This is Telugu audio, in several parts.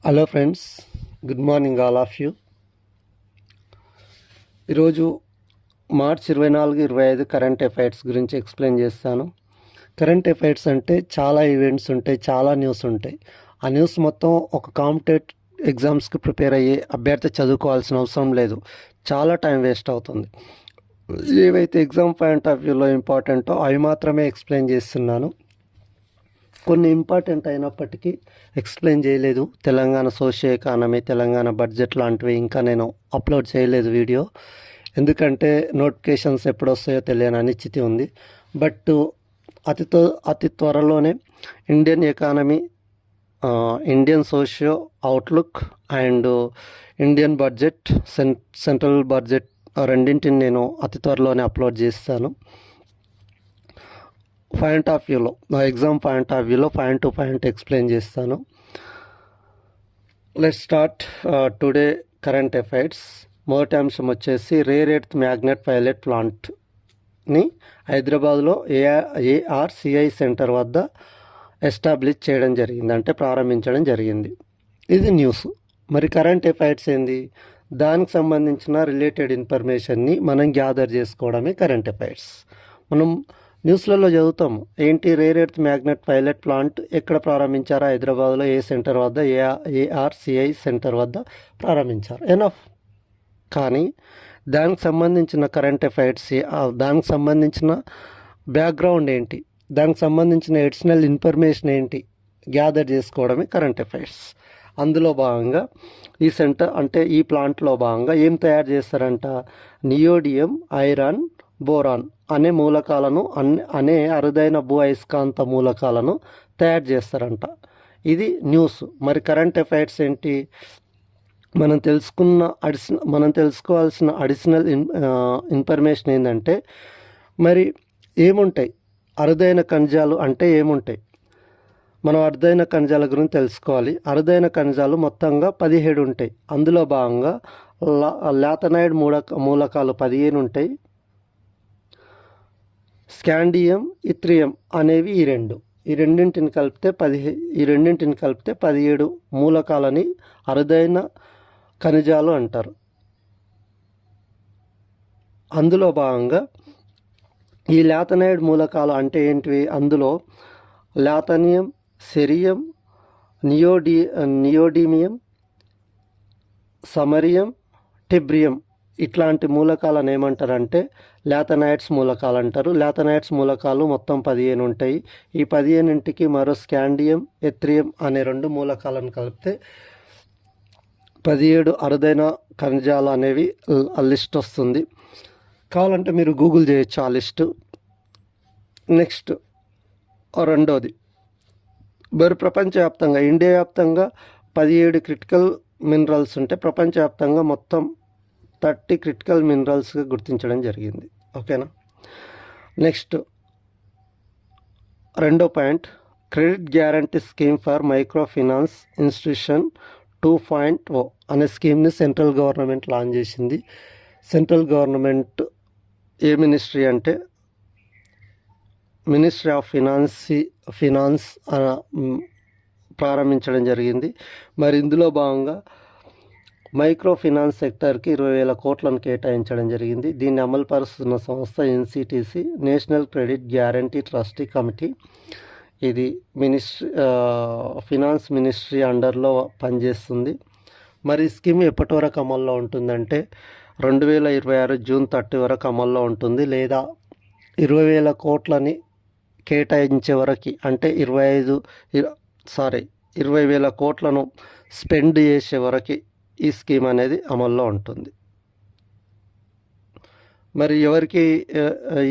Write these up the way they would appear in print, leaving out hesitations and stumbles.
Hello friends, good morning all of you. ఈరోజు మార్చ్ 24-25 కరెంట్ అఫైర్స్ గురించి ఎక్స్ప్లెయిన్ చేస్తాను. కరెంట్ అఫైర్స్ అంటే చాలా ఈవెంట్స్ ఉంటాయి, చాలా న్యూస్ ఉంటాయి. ఆ న్యూస్ మొత్తం ఒక కాంపిటేటివ్ ఎగ్జామ్స్కి ప్రిపేర్ అయ్యే అభ్యర్థి చదువుకోవాల్సిన అవసరం లేదు. చాలా టైం వేస్ట్ అవుతుంది. ఏవైతే ఎగ్జామ్ పాయింట్ ఆఫ్ వ్యూలో ఇంపార్టెంటో అవి మాత్రమే ఎక్స్ప్లెయిన్ చేస్తున్నాను. కొన్ని ఇంపార్టెంట్ అయినప్పటికీ ఎక్స్ప్లెయిన్ చేయలేదు. Telangana socio economy, Telangana budget లాంటివి ఇంకా నేను అప్లోడ్ చేయలేదు వీడియో. ఎందుకంటే నోటిఫికేషన్స్ ఎప్పుడు వస్తాయో తెలియని అనిశ్చితి ఉంది. బట్ అతి త్వరలోనే Indian economy, Indian socio outlook and Indian budget, central budget రెండింటిని నేను అతి త్వరలోనే అప్లోడ్ చేస్తాను. పాయింట్ ఆఫ్ వ్యూలో, ఎగ్జామ్ పాయింట్ ఆఫ్ వ్యూలో పాయింట్ టు పాయింట్ ఎక్స్ప్లెయిన్ చేస్తాను. Let's start today current affairs. మొదటి అంశం వచ్చేసి రేర్ ఎర్త్ మ్యాగ్నెట్ పైలట్ ప్లాంట్ని హైదరాబాద్లో ఏఆర్సిఐ సెంటర్ వద్ద ఎస్టాబ్లిష్ చేయడం జరిగింది, అంటే ప్రారంభించడం జరిగింది. ఇది న్యూస్. మరి కరెంట్ అఫైర్స్ ఏంది? దానికి సంబంధించిన రిలేటెడ్ ఇన్ఫర్మేషన్ని మనం గ్యాదర్ చేసుకోవడమే కరెంట్ అఫైర్స్. మనం న్యూస్లలో చదువుతాము, ఏంటి rare earth magnet pilot plant ఎక్కడ ప్రారంభించారు? హైదరాబాద్లో ఏ సెంటర్ వద్ద? ఏఆర్సిఐ సెంటర్ వద్ద ప్రారంభించారు. ఎనఫ్. కానీ దానికి సంబంధించిన కరెంట్ అఫైర్స్, దానికి సంబంధించిన బ్యాక్గ్రౌండ్ ఏంటి, దానికి సంబంధించిన ఎడిషనల్ ఇన్ఫర్మేషన్ ఏంటి గ్యాదర్ చేసుకోవడమే కరెంట్ అఫైర్స్. అందులో భాగంగా ఈ సెంటర్, అంటే ఈ ప్లాంట్లో భాగంగా ఏం తయారు చేస్తారంట? నియోడియం, ఐరన్, బోరాన్ అనే మూలకాలను, అనే అరుదైన భూ అయస్కాంత మూలకాలను తయారు చేస్తారంట. ఇది న్యూస్. మరి కరెంట్ అఫైర్స్ ఏంటి? మనం తెలుసుకోవాల్సిన అడిషనల్ ఇన్ఫర్మేషన్ ఏంటంటే, మరి ఏముంటాయి అరుదైన ఖనిజాలు అంటే ఏముంటాయి? మనం అరుదైన ఖనిజాల గురించి తెలుసుకోవాలి. అరుదైన ఖనిజాలు మొత్తంగా 17 ఉంటాయి. అందులో భాగంగా లాథనైడ్ మూలకాలు 15 ఉంటాయి. స్కాండియం, ఇథ్రియం అనేవి ఈ రెండింటిని కలిపితే 17 మూలకాలని అరుదైన ఖనిజాలు అంటారు. అందులో భాగంగా ఈ లాథనైడ్ మూలకాలు అంటే ఏంటివి? అందులో లాథనియం, సెరియం, నియోడిమియం, సమరియం, టిబ్రియం ఇట్లాంటి మూలకాలను ఏమంటారంటే లాథనైడ్స్ మూలకాలు అంటారు. లాథనైడ్స్ మూలకాలు మొత్తం 15 ఉంటాయి. ఈ 15కి మరో స్కాండియం, ఎథ్రియం అనే 2 మూలకాలను కలిపితే 17 అరుదైన ఖనిజాలు అనేవి లిస్ట్ వస్తుంది. కావాలంటే మీరు గూగుల్ చేయొచ్చు ఆ లిస్టు. నెక్స్ట్ రెండోది, మరి ప్రపంచవ్యాప్తంగా, ఇండియా వ్యాప్తంగా 17 క్రిటికల్ మినరల్స్ ఉంటే ప్రపంచవ్యాప్తంగా మొత్తం 30 క్రిటికల్ మినరల్స్గా గుర్తించడం జరిగింది. ఓకేనా? నెక్స్ట్ రెండో point, credit guarantee scheme for micro finance institution 2.0 అనే స్కీమ్ని సెంట్రల్ గవర్నమెంట్ లాంచ్ చేసింది. సెంట్రల్ గవర్నమెంట్ ఏ మినిస్ట్రీ అంటే మినిస్ట్రీ ఆఫ్ ఫినాన్స్ ప్రారంభించడం జరిగింది. మరి ఇందులో భాగంగా మైక్రో ఫైనాన్స్ సెక్టర్కి 20,000 కోట్లను కేటాయించడం జరిగింది. దీన్ని అమలుపరుస్తున్న సంస్థ NCTC, national credit guarantee trustee committee. ఇది ఫినాన్స్ మినిస్ట్రీ అండర్లో పనిచేస్తుంది. మరి స్కీమ్ ఎప్పటి వరకు అమల్లో ఉంటుందంటే 2026 జూన్ 30 వరకు అమల్లో ఉంటుంది, లేదా 20,000 కోట్లని కేటాయించే వరకు, అంటే 20,000 కోట్లను స్పెండ్ చేసే వరకు ఈ స్కీమ్ అనేది అమల్లో ఉంటుంది. మరి ఎవరికి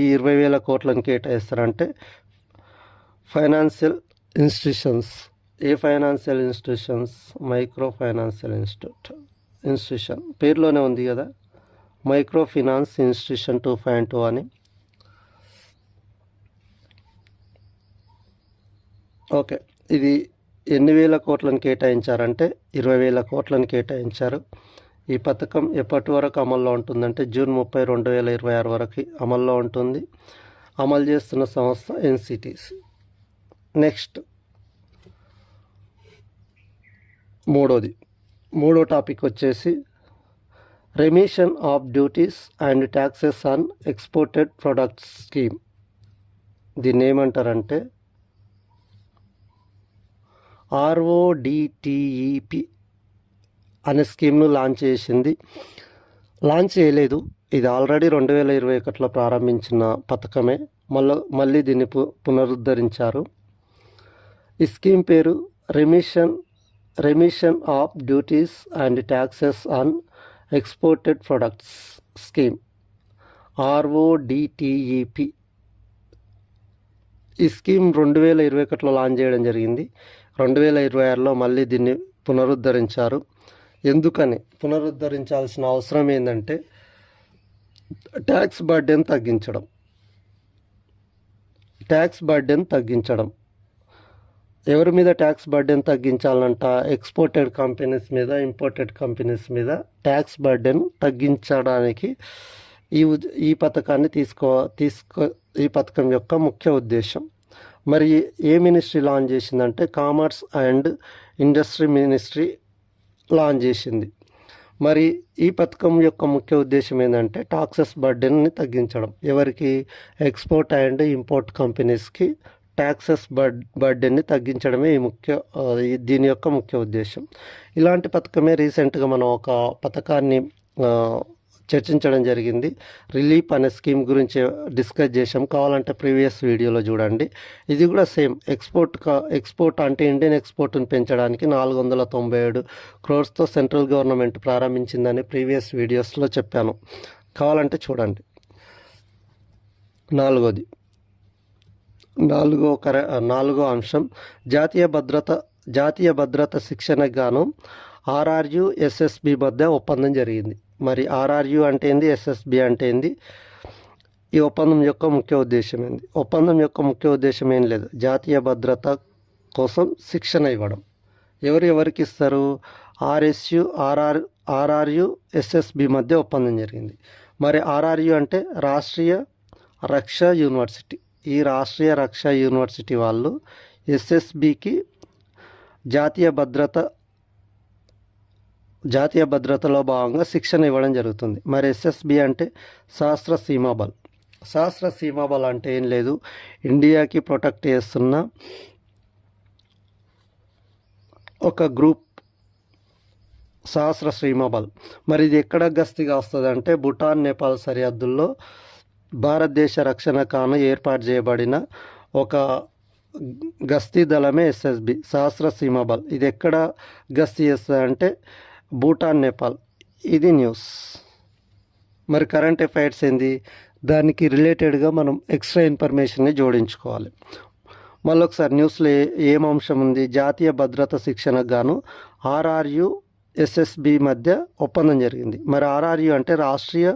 ఈ 20,000 కోట్లను కేటాయిస్తారంటే ఫైనాన్షియల్ ఇన్స్టిట్యూషన్స్. ఏ financial institutions? Micro financial institution పేరులోనే ఉంది కదా, మైక్రో ఫైనాన్స్ ఇన్స్టిట్యూషన్ 2.0 అని. ఓకే, ఇది ఎన్ని వేల కోట్లను కేటాయించారంటే 20,000 కోట్లను కేటాయించారు. ఈ పథకం ఎప్పటి వరకు అమల్లో ఉంటుందంటే జూన్ 30, 2026 వరకు అమల్లో ఉంటుంది. అమలు చేస్తున్న సంస్థ ఎన్సిటిసి. నెక్స్ట్ మూడో టాపిక్ వచ్చేసి remission of duties and taxes on exported products scheme. దీన్ని ఏమంటారంటే RODTEP అనే స్కీమ్ను లాంచ్ చేయలేదు. ఇది ఆల్రెడీ 2021లో ప్రారంభించిన పథకమే. మళ్ళీ దీన్ని పునరుద్ధరించారు. ఈ స్కీమ్ పేరు remission of duties and taxes on exported products scheme, RODTEP. ఈ స్కీమ్ 2021లో లాంచ్ చేయడం జరిగింది. 2026లో మళ్ళీ దీన్ని పునరుద్ధరించారు. ఎందుకని పునరుద్ధరించాల్సిన అవసరం ఏంటంటే ట్యాక్స్ బర్డెన్ తగ్గించడం. ఎవరి మీద ట్యాక్స్ బర్డెన్ తగ్గించాలంట? ఎక్స్పోర్టెడ్ కంపెనీస్ మీద, ఇంపోర్టెడ్ కంపెనీస్ మీద ట్యాక్స్ బర్డెన్ తగ్గించడానికి ఈ పథకాన్ని ఈ పథకం యొక్క ముఖ్య ఉద్దేశం. మరి ఏ మినిస్ట్రీ లాంచ్ చేసిందంటే commerce and industry ministry launch చేసింది. మరి ఈ పథకం యొక్క ముఖ్య ఉద్దేశం ఏంటంటే టాక్సెస్ బర్డెన్ని తగ్గించడం. ఎవరికి? ఎక్స్పోర్ట్ అండ్ ఇంపోర్ట్ కంపెనీస్కి ట్యాక్సెస్ బర్డెన్ని తగ్గించడమే దీని యొక్క ముఖ్య ఉద్దేశం. ఇలాంటి పథకమే రీసెంట్గా మనం ఒక పథకాన్ని చర్చించడం జరిగింది. రిలీఫ్ అనే స్కీమ్ గురించి డిస్కస్ చేసాం. కావాలంటే ప్రీవియస్ వీడియోలో చూడండి. ఇది కూడా సేమ్ ఎక్స్పోర్ట్ అంటే ఇండియన్ ఎక్స్పోర్ట్ని పెంచడానికి 497 crores సెంట్రల్ గవర్నమెంట్ ప్రారంభించిందని ప్రీవియస్ వీడియోస్లో చెప్పాను. కావాలంటే చూడండి. నాలుగో అంశం జాతీయ భద్రత శిక్షణకు గాను RRU SSB మధ్య ఒప్పందం జరిగింది. మరి RRU అంటే ఏంది, SSB అంటే ఏంది? ఈ ఒప్పందం యొక్క ముఖ్య ఉద్దేశం ఏంది? ఒప్పందం యొక్క ముఖ్య ఉద్దేశం ఏం లేదు, జాతీయ భద్రత కోసం శిక్షణ ఇవ్వడం. ఎవరికి ఇస్తారు? RRU SSB మధ్య ఒప్పందం జరిగింది. మరి RRU అంటే రాష్ట్రీయ రక్షా యూనివర్సిటీ. ఈ రాష్ట్రీయ రక్షా యూనివర్సిటీ వాళ్ళు SSBకి జాతీయ భద్రతలో భాగంగా శిక్షణ ఇవ్వడం జరుగుతుంది. మరి SSB అంటే సశస్త్ర సీమాబల్ అంటే ఏం లేదు, ఇండియాకి ప్రొటెక్ట్ చేస్తున్న ఒక గ్రూప్, సశస్త్ర సీమాబల్. మరి ఇది ఎక్కడ గస్తీగా వస్తుంది అంటే భూటాన్, నేపాల్ సరిహద్దుల్లో భారతదేశ రక్షణ కాను ఏర్పాటు చేయబడిన ఒక గస్తీ దళమే SSB, సశస్త్ర సీమాబల్. ఇది ఎక్కడ గస్తీ చేస్తుంది అంటే భూటాన్, నేపాల్. ఇది న్యూస్. మరి కరెంట్ అఫైర్స్ ఏంది? దానికి రిలేటెడ్గా మనం ఎక్స్ట్రా ఇన్ఫర్మేషన్ని జోడించుకోవాలి. మళ్ళొకసారి న్యూస్లో ఏం అంశం ఉంది? జాతీయ భద్రత శిక్షణకు గాను RRU SSB మధ్య ఒప్పందం జరిగింది. మరి RRU అంటే రాష్ట్రీయ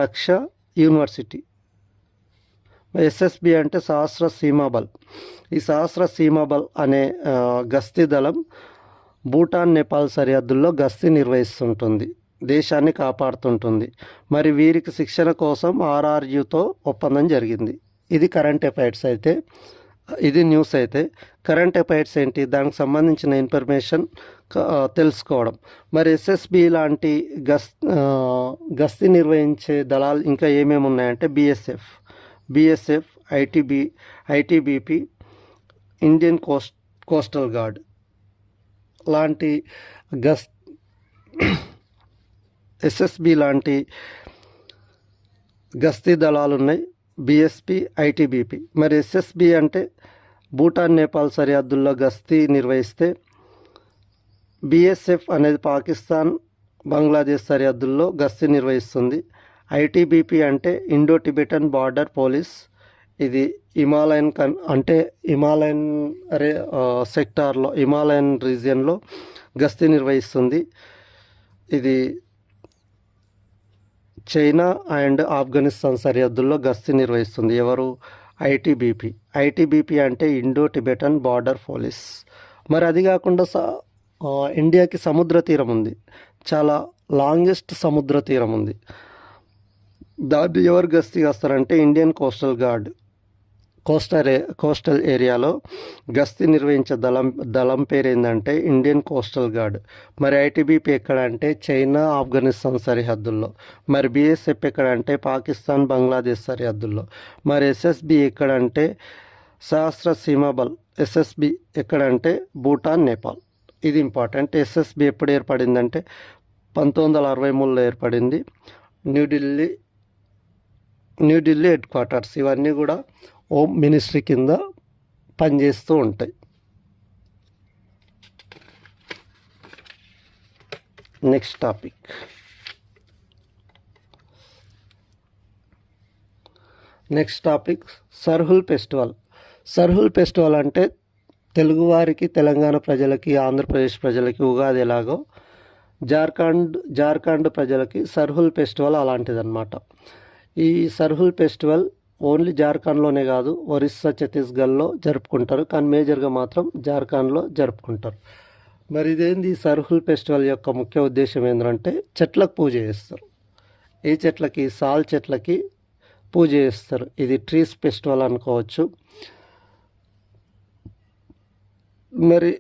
రక్షా యూనివర్సిటీ, SSB అంటే సశస్త్ర సీమాబల్. ఈ సశస్త్ర సీమాబల్ అనే గస్తీ దళం భూటాన్, నేపాల్ సరిహద్దుల్లో గస్తీ నిర్వహిస్తుంటుంది, దేశాన్ని కాపాడుతుంటుంది. మరి వీరికి శిక్షణ కోసం RRUతో ఒప్పందం జరిగింది. ఇది కరెంట్ అఫైర్స్ అయితే, ఇది న్యూస్ అయితే. కరెంట్ అఫైర్స్ ఏంటి? దానికి సంబంధించిన ఇన్ఫర్మేషన్ తెలుసుకోవడం. మరి SSB లాంటి గస్తీ నిర్వహించే దళాలు ఇంకా ఏమేమి ఉన్నాయంటే BSF, ITBP, Indian coastal gourd లాంటి SSB లాంటి గస్తీ దళాలు ఉన్నాయి, BSP, ITBP. మరి SSB అంటే భూటాన్, నేపాల్ సరిహద్దుల్లో గస్తీ నిర్వహిస్తే, BSF అనేది పాకిస్తాన్, బంగ్లాదేశ్ సరిహద్దుల్లో గస్తీ నిర్వహిస్తుంది. ITBP అంటే ఇండో టిబెటన్ బార్డర్ పోలీస్. ఇది హిమాలయన్ సెక్టార్లో, హిమాలయన్ రీజియన్లో గస్తీ నిర్వహిస్తుంది. ఇది చైనా అండ్ ఆఫ్ఘనిస్తాన్ సరిహద్దుల్లో గస్తీ నిర్వహిస్తుంది. ఎవరు? ITBP అంటే ఇండో టిబెటన్ బార్డర్ పోలీస్. మరి అది కాకుండా ఇండియాకి సముద్ర తీరం ఉంది, చాలా లాంగెస్ట్ సముద్ర తీరం ఉంది. దాన్ని ఎవరు గస్తీ వస్తారంటే ఇండియన్ కోస్టల్ గార్డ్ కోస్టల్ ఏరియాలో గస్తీ నిర్వహించే దళం పేరు ఏంటంటే ఇండియన్ కోస్టల్ గార్డ్. మరి ఐటీబీపీ ఎక్కడ అంటే చైనా ఆఫ్ఘనిస్తాన్ సరిహద్దుల్లో. మరి బీఎస్ఎఫ్ ఎక్కడ అంటే పాకిస్తాన్ బంగ్లాదేశ్ సరిహద్దుల్లో. మరి ఎస్ఎస్బి ఎక్కడ అంటే సహస్ర సీమాబల్. ఎస్ఎస్బి ఎక్కడంటే భూటాన్, నేపాల్. ఇది ఇంపార్టెంట్. ఎస్ఎస్బి ఎప్పుడు ఏర్పడిందంటే 1963లో ఏర్పడింది. New Delhi head quarters. ఇవన్నీ కూడా హోమ్ మినిస్ట్రీ కింద పనిచేస్తూ ఉంటాయి. Next topic Sarhul festival. Sarhul festival అంటే తెలుగువారికి, తెలంగాణ ప్రజలకి, ఆంధ్రప్రదేశ్ ప్రజలకి ఉగాది ఎలాగో జార్ఖండ్ ప్రజలకి సర్హుల్ ఫెస్టివల్ అలాంటిదన్నమాట. ఈ సర్హుల్ ఫెస్టివల్ ఓన్లీ జార్ఖండ్లోనే కాదు, ఒరిస్సా, ఛత్తీస్గఢ్లో జరుపుకుంటారు. కానీ మేజర్గా మాత్రం జార్ఖండ్లో జరుపుకుంటారు. మరి ఇదేంది సర్హుల్ ఫెస్టివల్ యొక్క ముఖ్య ఉద్దేశం ఏంటంటే చెట్లకు పూజ చేస్తారు. ఈ చెట్లకి, సాల్ చెట్లకి పూజ చేస్తారు. ఇది ట్రీస్ ఫెస్టివల్ అనుకోవచ్చు. మరి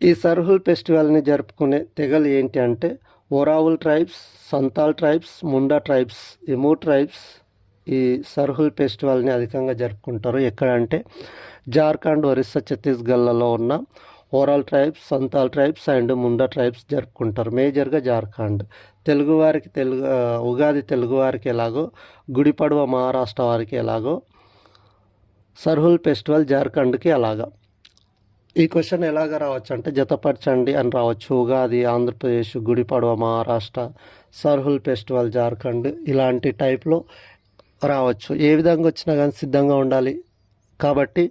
ఈ సర్హుల్ ఫెస్టివల్ని జరుపుకునే తెగలు ఏంటి అంటే Oraon tribes, Santhal tribes, Munda tribes. ఈ 3 ట్రైబ్స్ ఈ సర్హుల్ ఫెస్టివల్ని అధికంగా జరుపుకుంటారు. ఎక్కడంటే జార్ఖండ్, ఒరిస్సా, ఛత్తీస్గఢ్లలో ఉన్న oral tribes, Santhal tribes and Munda tribes జరుపుకుంటారు. మేజర్గా జార్ఖండ్. ఉగాది తెలుగువారికి ఎలాగో, గుడి పడవ మహారాష్ట్ర వారికి ఎలాగో, సర్హుల్ ఫెస్టివల్ జార్ఖండ్కి అలాగా. ఈ క్వశ్చన్ ఎలాగ రావచ్చు అంటే జతపరచండి అని రావచ్చు. ఉగాది ఆంధ్రప్రదేశ్, గుడి పడవ మహారాష్ట్ర, సర్హుల్ ఫెస్టివల్ జార్ఖండ్, ఇలాంటి టైప్లో రావచ్చు. ఏ విధంగా వచ్చినా కానీ సిద్ధంగా ఉండాలి. కాబట్టి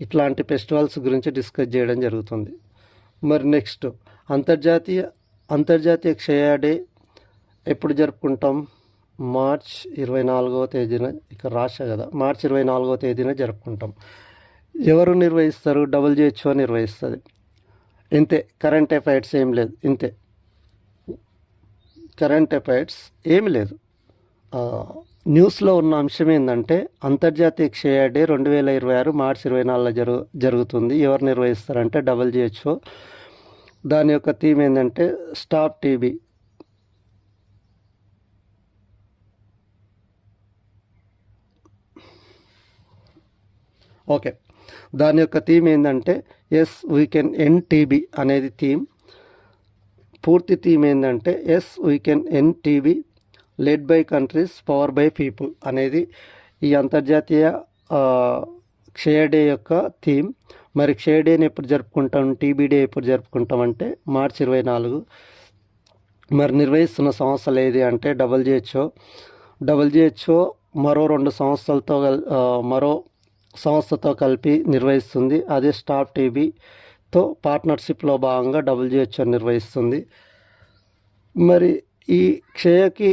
ఇట్లాంటి ఫెస్టివల్స్ గురించి డిస్కస్ చేయడం జరుగుతుంది. మరి నెక్స్ట్ అంతర్జాతీయ క్షయ డే ఎప్పుడు జరుపుకుంటాం? మార్చ్ 24వ తేదీన. ఇక్కడ రాశా కదా, మార్చ్ 24వ తేదీన జరుపుకుంటాం. ఎవరు నిర్వహిస్తారు? WHO నిర్వహిస్తుంది. ఇంతే. కరెంట్ అఫైర్స్ ఏం లేదు. ఇంతే, కరెంట్ అఫైర్స్ ఏమి లేదు. న్యూస్లో ఉన్న అంశం ఏంటంటే అంతర్జాతీయ క్షయ డే 2026 మార్చి 24 జరుగుతుంది. ఎవరు నిర్వహిస్తారంటే WHO. దాని యొక్క థీమ్ ఏంటంటే స్టాప్ టీబీ. ఓకే, దాని యొక్క థీమ్ ఏంటంటే yes we can end TB అనేది థీమ్. పూర్తి థీమ్ ఏంటంటే yes we can end TB led by countries power by people అనేది ఈ అంతర్జాతీయ క్షయ డే యొక్క థీమ్. మరి క్షయ డేని ఎప్పుడు జరుపుకుంటాం, టీబీ డే ఎప్పుడు జరుపుకుంటాం అంటే మార్చి 24. మరి నిర్వహిస్తున్న సంస్థలు ఏది అంటే WHO మరో 2 సంస్థలతో మరో సంస్థతో కలిపి నిర్వహిస్తుంది. అదే స్టాప్ టీబీతో పార్ట్నర్షిప్లో భాగంగా WHO నిర్వహిస్తుంది. మరి ఈ క్షయకి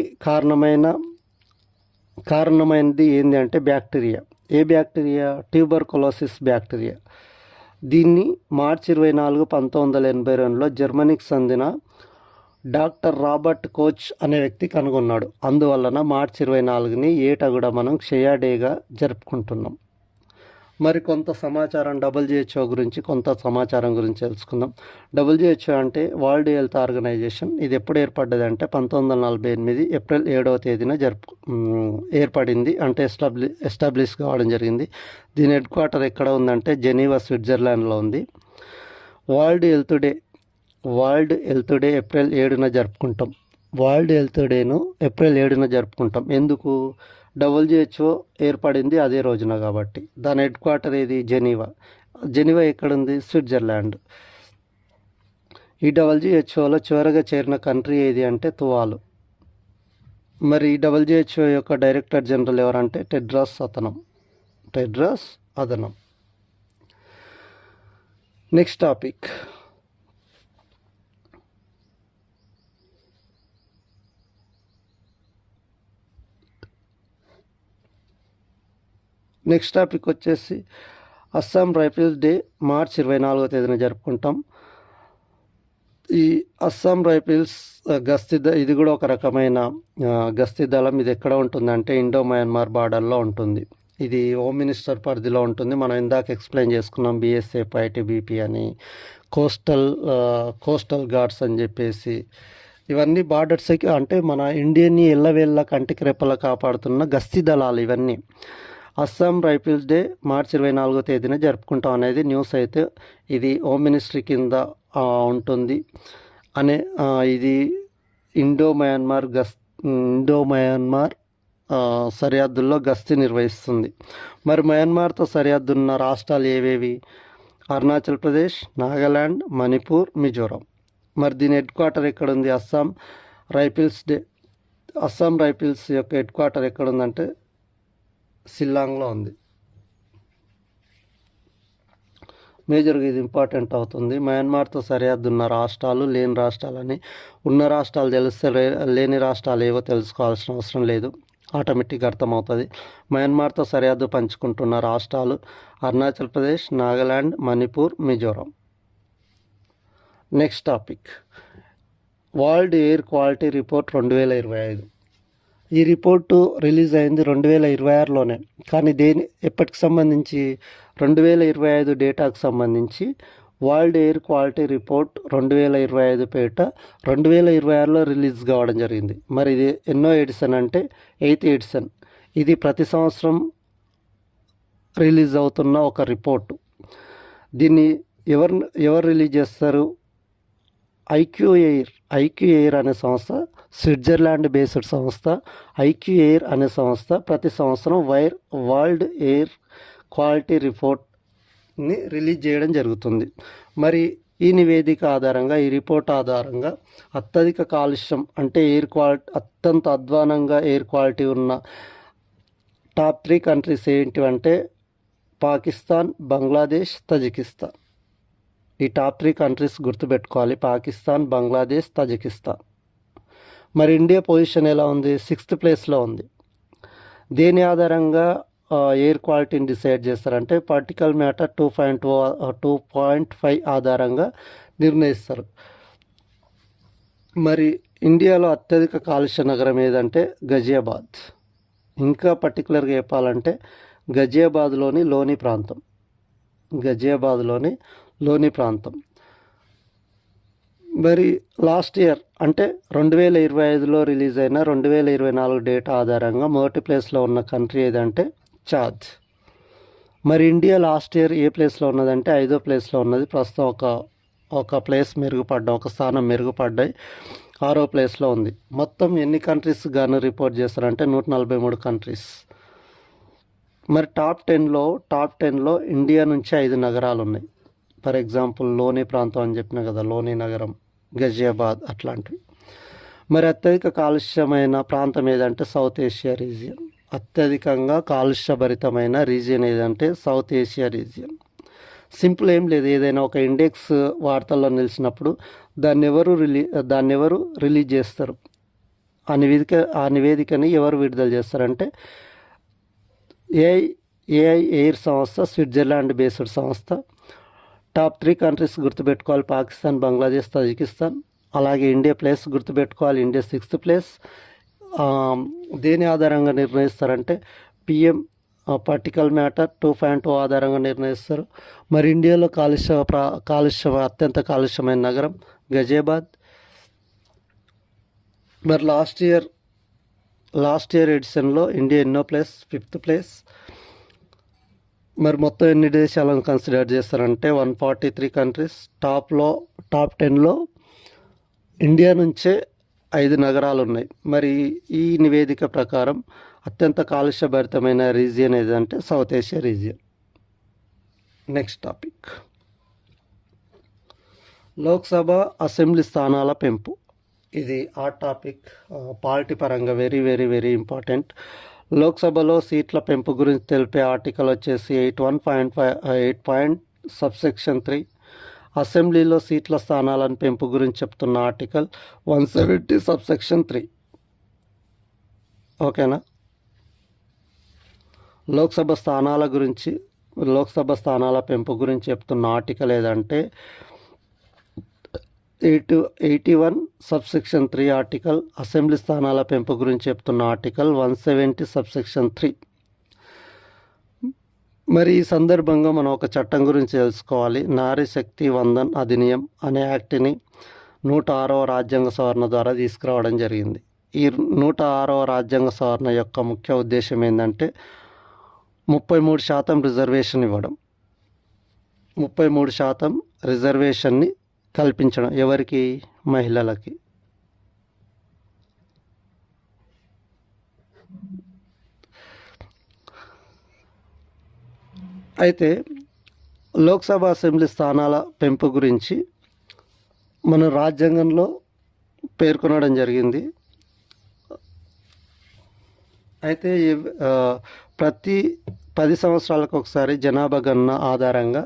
కారణమైనది ఏంటి అంటే బ్యాక్టీరియా. ఏ బ్యాక్టీరియా? Tuberculosis bacteria. దీన్ని మార్చి 24, 1982లో జర్మనీకి చెందిన డాక్టర్ రాబర్ట్ కోచ్ అనే వ్యక్తి కనుగొన్నాడు. అందువలన మార్చి 24ని ఏటా కూడా మనం క్షయ డేగా జరుపుకుంటున్నాం. మరి కొంత సమాచారం WHO గురించి తెలుసుకుందాం. WHO అంటే వరల్డ్ హెల్త్ ఆర్గనైజేషన్. ఇది ఎప్పుడు ఏర్పడ్డది అంటే 1948 ఏప్రిల్ 7వ తేదీన ఏర్పడింది. అంటే ఎస్టాబ్లిష్ కావడం జరిగింది. దీని హెడ్ క్వార్టర్ ఎక్కడ ఉందంటే జెనీవా, స్విట్జర్లాండ్లో ఉంది. వరల్డ్ హెల్త్ డే ఏప్రిల్ 7న జరుపుకుంటాం. వరల్డ్ హెల్త్ డేను ఏప్రిల్ 7న జరుపుకుంటాం. ఎందుకు? WHO ఏర్పడింది అదే రోజున కాబట్టి. దాని హెడ్ క్వార్టర్ ఏది? జెనీవా ఎక్కడుంది? స్విట్జర్లాండ్. ఈ WHOలో చివరగా చేరిన కంట్రీ ఏది అంటే తువాలు. మరి ఈ WHO యొక్క డైరెక్టర్ జనరల్ ఎవరంటే టెడ్రాస్ అదనం. నెక్స్ట్ టాపిక్ వచ్చేసి అస్సాం రైఫిల్స్ డే మార్చి 24వ తేదీన జరుపుకుంటాం. ఈ అస్సాం రైఫిల్స్ ఇది కూడా ఒక రకమైన గస్తీ దళం. ఇది ఎక్కడ ఉంటుందంటే ఇండో మయన్మార్ బార్డర్లో ఉంటుంది. ఇది హోమ్ మినిస్టర్ పరిధిలో ఉంటుంది. మనం ఇందాక ఎక్స్ప్లెయిన్ చేసుకున్నాం బీఎస్ఎఫ్, ఐటీబీపీ అని, కోస్టల్ గార్డ్స్ అని చెప్పేసి. ఇవన్నీ బార్డర్ అంటే మన ఇండియన్ని ఎల్లవేళ్ళ కంటికి రెప్పలా కాపాడుతున్న గస్తీ దళాలు ఇవన్నీ. అస్సాం రైఫిల్స్ డే మార్చి 24వ తేదీన జరుపుకుంటాం అనేది న్యూస్ అయితే ఇది హోమ్ మినిస్ట్రీ కింద ఉంటుంది అనే ఇది ఇండో మయన్మార్ సరిహద్దుల్లో గస్తీ నిర్వహిస్తుంది. మరి మయన్మార్తో సరిహద్దున్న రాష్ట్రాలు ఏవేవి? అరుణాచల్ ప్రదేశ్, నాగాల్యాండ్, మణిపూర్, మిజోరాం. మరి దీని హెడ్ క్వార్టర్ ఎక్కడుంది? అస్సాం రైఫిల్స్ యొక్క హెడ్ క్వార్టర్ ఎక్కడుందంటే షిల్లాంగ్లో ఉంది. మేజర్గా ఇది ఇంపార్టెంట్ అవుతుంది. మయన్మార్తో సరిహద్దు ఉన్న రాష్ట్రాలు, లేని రాష్ట్రాలని, ఉన్న రాష్ట్రాలు తెలిస్తే లేని రాష్ట్రాలు ఏవో తెలుసుకోవాల్సిన అవసరం లేదు, ఆటోమేటిక్గా అర్థమవుతుంది. మయన్మార్తో సరిహద్దు పంచుకుంటున్న రాష్ట్రాలు Arunachal Pradesh, Nagaland, Manipur, Mizoram. Next topic, world air quality report 2025. ఈ రిపోర్టు రిలీజ్ అయింది 2026లోనే. కానీ ఎప్పటికి సంబంధించి? 2025 డేటాకు సంబంధించి వరల్డ్ ఎయిర్ క్వాలిటీ రిపోర్ట్ 2025 పేట 2026లో రిలీజ్ కావడం జరిగింది. మరి ఇది ఎన్నో ఎడిషన్ అంటే 8th ఎడిషన్. ఇది ప్రతి సంవత్సరం రిలీజ్ అవుతున్న ఒక రిపోర్టు. దీన్ని ఎవరు రిలీజ్ చేస్తారు? ఐక్యూ ఎయిర్ అనే సంస్థ, స్విట్జర్లాండ్ బేస్డ్ సంస్థ. ఐక్యూ ఎయిర్ అనే సంస్థ ప్రతి సంవత్సరం వరల్డ్ ఎయిర్ క్వాలిటీ రిపోర్ట్ని రిలీజ్ చేయడం జరుగుతుంది. మరి ఈ నివేదిక ఆధారంగా, ఈ రిపోర్ట్ ఆధారంగా అత్యధిక కాలుష్యం అంటే అత్యంత అధ్వానంగా ఎయిర్ క్వాలిటీ ఉన్న టాప్ 3 కంట్రీస్ ఏంటివంటే పాకిస్తాన్, బంగ్లాదేశ్, తజికిస్తాన్. ఈ టాప్ 3 కంట్రీస్ గుర్తుపెట్టుకోవాలి, పాకిస్తాన్, బంగ్లాదేశ్, తజికిస్తాన్. మరి ఇండియా పొజిషన్ ఎలా ఉంది? 6th ప్లేస్లో ఉంది. దేని ఆధారంగా ఎయిర్ క్వాలిటీని డిసైడ్ చేస్తారంటే పార్టికల్ మ్యాటర్ 2.5 ఆధారంగా నిర్ణయిస్తారు. మరి ఇండియాలో అత్యధిక కాలుష్య నగరం ఏదంటే గజియాబాద్. ఇంకా పర్టికులర్గా చెప్పాలంటే గజియాబాద్లోని లోని ప్రాంతం. మరి లాస్ట్ ఇయర్ అంటే 2025లో రిలీజ్ అయిన 2024 డేటా ఆధారంగా మొదటి ప్లేస్లో ఉన్న కంట్రీ ఏదంటే చాద్. మరి ఇండియా లాస్ట్ ఇయర్ ఏ ప్లేస్లో ఉన్నదంటే 5వ ప్లేస్లో ఉన్నది. ప్రస్తుతం ఒక స్థానం మెరుగుపడ్డాయి, 6వ ప్లేస్లో ఉంది. మొత్తం ఎన్ని కంట్రీస్ గాను రిపోర్ట్ చేస్తారంటే 143 కంట్రీస్. మరి టాప్ 10లో ఇండియా నుంచి 5 నగరాలు ఉన్నాయి. ఫర్ ఎగ్జాంపుల్ లోని ప్రాంతం అని చెప్పిన కదా, లోని నగరం, గజియాబాద్ అట్లాంటివి. మరి అత్యధిక కాలుష్యమైన ప్రాంతం ఏదంటే సౌత్ ఏషియా రీజియన్. అత్యధికంగా కాలుష్యభరితమైన రీజియన్ ఏదంటే సౌత్ ఏషియా రీజియన్. సింపుల్ ఏం లేదు, ఏదైనా ఒక ఇండెక్స్ వార్తల్లో నిలిచినప్పుడు దాన్ని ఎవరు రిలీజ్ చేస్తారు? ఆ నివేదికని ఎవరు విడుదల చేస్తారంటే ఏఐ ఎయిర్ సంస్థ, స్విట్జర్లాండ్ బేస్డ్ సంస్థ. టాప్ 3 కంట్రీస్ గుర్తుపెట్టుకోవాలి, పాకిస్తాన్, బంగ్లాదేశ్, తజికిస్తాన్. అలాగే ఇండియా ప్లేస్ గుర్తుపెట్టుకోవాలి, ఇండియా 6th ప్లేస్. దేని ఆధారంగా నిర్ణయిస్తారంటే పిఎం పార్టికల్ మ్యాటర్ 2.0 ఆధారంగా నిర్ణయిస్తారు. మరి ఇండియాలో అత్యంత కాలుష్యమైన నగరం గజియాబాద్. మరి లాస్ట్ ఇయర్ ఎడిషన్లో ఇండియా ఎన్నో ప్లేస్? 5th place. మరి మొత్తం ఎన్ని దేశాలను కన్సిడర్ చేస్తారంటే 143 కంట్రీస్. టాప్ 10లో ఇండియా నుంచే 5 నగరాలు ఉన్నాయి. మరి ఈ నివేదిక ప్రకారం అత్యంత కాలుష్యభరితమైన రీజియన్ ఏదంటే south Asia region. Next topic, Lok Sabha assembly స్థానాల పెంపు. ఇది ఆ టాపిక్, పార్టీ పరంగా వెరీ వెరీ వెరీ ఇంపార్టెంట్. లోక్సభలో సీట్ల పెంపు గురించి తెలిపే ఆర్టికల్ వచ్చేసి 8.1 సబ్సెక్షన్ 3. అసెంబ్లీలో సీట్ల స్థానాలను పెంపు గురించి చెప్తున్న ఆర్టికల్ 170 సబ్సెక్షన్ 3. ఓకేనా? లోక్సభ స్థానాల పెంపు గురించి చెప్తున్న ఆర్టికల్ ఏదంటే 81 సబ్సెక్షన్ 3 ఆర్టికల్. అసెంబ్లీ స్థానాల పెంపు గురించి చెప్తున్న ఆర్టికల్ 170 సబ్సెక్షన్ 3. మరి ఈ సందర్భంగా మనం ఒక చట్టం గురించి తెలుసుకోవాలి. నారీ శక్తి వందన్ అధినియం అనే యాక్ట్ని 106వ రాజ్యాంగ సవరణ ద్వారా తీసుకురావడం జరిగింది. ఈ 106వ రాజ్యాంగ సవరణ యొక్క ముఖ్య ఉద్దేశం ఏంటంటే 33% రిజర్వేషన్ ఇవ్వడం. 33% రిజర్వేషన్ని కల్పించడం. ఎవరికి? మహిళలకి. అయితే లోక్సభ అసెంబ్లీ స్థానాల పెంపు గురించి మన రాజ్యాంగంలో పేర్కొనడం జరిగింది. అయితే ప్రతి 10 సంవత్సరాలకు ఒకసారి జనాభా గణన ఆధారంగా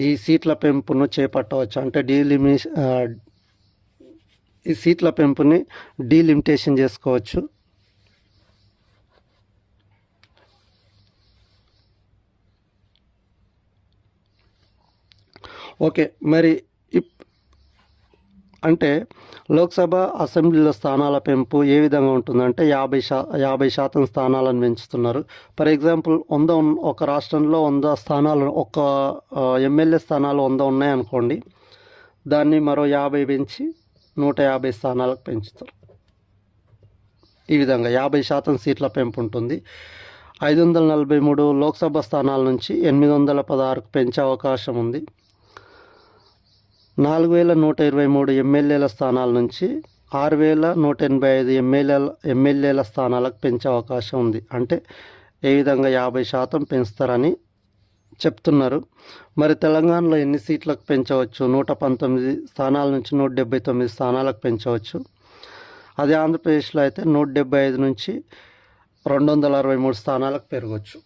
ఈ సీట్ల పెంపును చేపట్టవచ్చు. అంటే ఈ సీట్ల పెంపుని డీలిమిటేషన్ చేసుకోవచ్చు. ఓకే, మరి అంటే లోక్సభ అసెంబ్లీలో స్థానాల పెంపు ఏ విధంగా ఉంటుందంటే 50% స్థానాలను పెంచుతున్నారు. ఫర్ ఎగ్జాంపుల్ ఒక రాష్ట్రంలో 100 స్థానాలు, ఒక ఎమ్మెల్యే స్థానాలు 100 ఉన్నాయనుకోండి, దాన్ని మరో 50 పెంచి 150 స్థానాలకు పెంచుతారు. ఈ విధంగా 50% సీట్ల పెంపు ఉంటుంది. 543 లోక్సభ స్థానాల నుంచి 816కు పెంచే అవకాశం ఉంది. 4123 ఎమ్మెల్యేల స్థానాల నుంచి 6185 ఎమ్మెల్యేల స్థానాలకు పెంచే అవకాశం ఉంది. అంటే ఏ విధంగా 50% పెంచుతారని చెప్తున్నారు. మరి తెలంగాణలో ఎన్ని సీట్లకు పెంచవచ్చు? 119 స్థానాల నుంచి 179 స్థానాలకు పెంచవచ్చు. అదే ఆంధ్రప్రదేశ్లో అయితే 175 నుంచి 263 స్థానాలకు పెరగవచ్చు.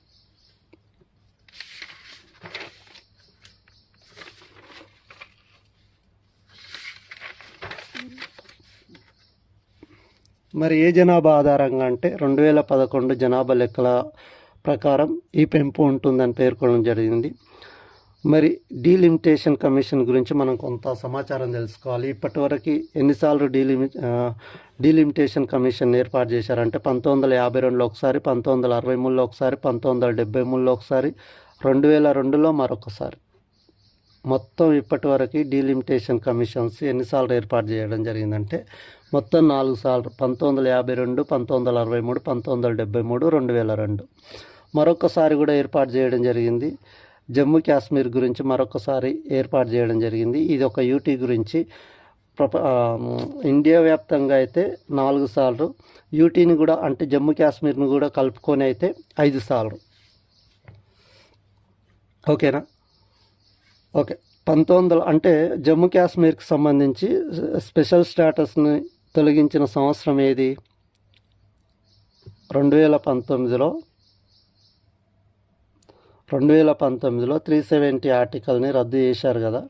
మరి ఏ జనాభా ఆధారంగా అంటే 2011 జనాభా లెక్కల ప్రకారం ఈ పెంపు ఉంటుందని పేర్కొనడం జరిగింది. మరి డీలిమిటేషన్ కమిషన్ గురించి మనం కొంత సమాచారం తెలుసుకోవాలి. ఇప్పటివరకు ఎన్నిసార్లు డీలిమిటేషన్ కమిషన్ ఏర్పాటు చేశారంటే 1952లో ఒకసారి, 1963లో ఒకసారి, 1973లో ఒకసారి, 2002లో మరొకసారి. మొత్తం ఇప్పటివరకు డీలిమిటేషన్ కమిషన్స్ ఎన్నిసార్లు ఏర్పాటు చేయడం జరిగిందంటే మొత్తం 4 సార్లు. 1952, 1963, 1973, 2002. మరొకసారి కూడా ఏర్పాటు చేయడం జరిగింది. జమ్మూ కాశ్మీర్ గురించి మరొకసారి ఏర్పాటు చేయడం జరిగింది. ఇది ఒక యూటీ గురించి. ఇండియా వ్యాప్తంగా అయితే 4 సార్లు, యూటీని కూడా అంటే జమ్మూ కాశ్మీర్ని కూడా కలుపుకొని అయితే 5 సార్లు. ఓకేనా? ఓకే. 1900 అంటే జమ్మూ కాశ్మీర్కి సంబంధించి స్పెషల్ స్టేటస్ని తొలగించిన సంవత్సరం ఏది? 2019లో 370 ఆర్టికల్ని రద్దు చేశారు కదా.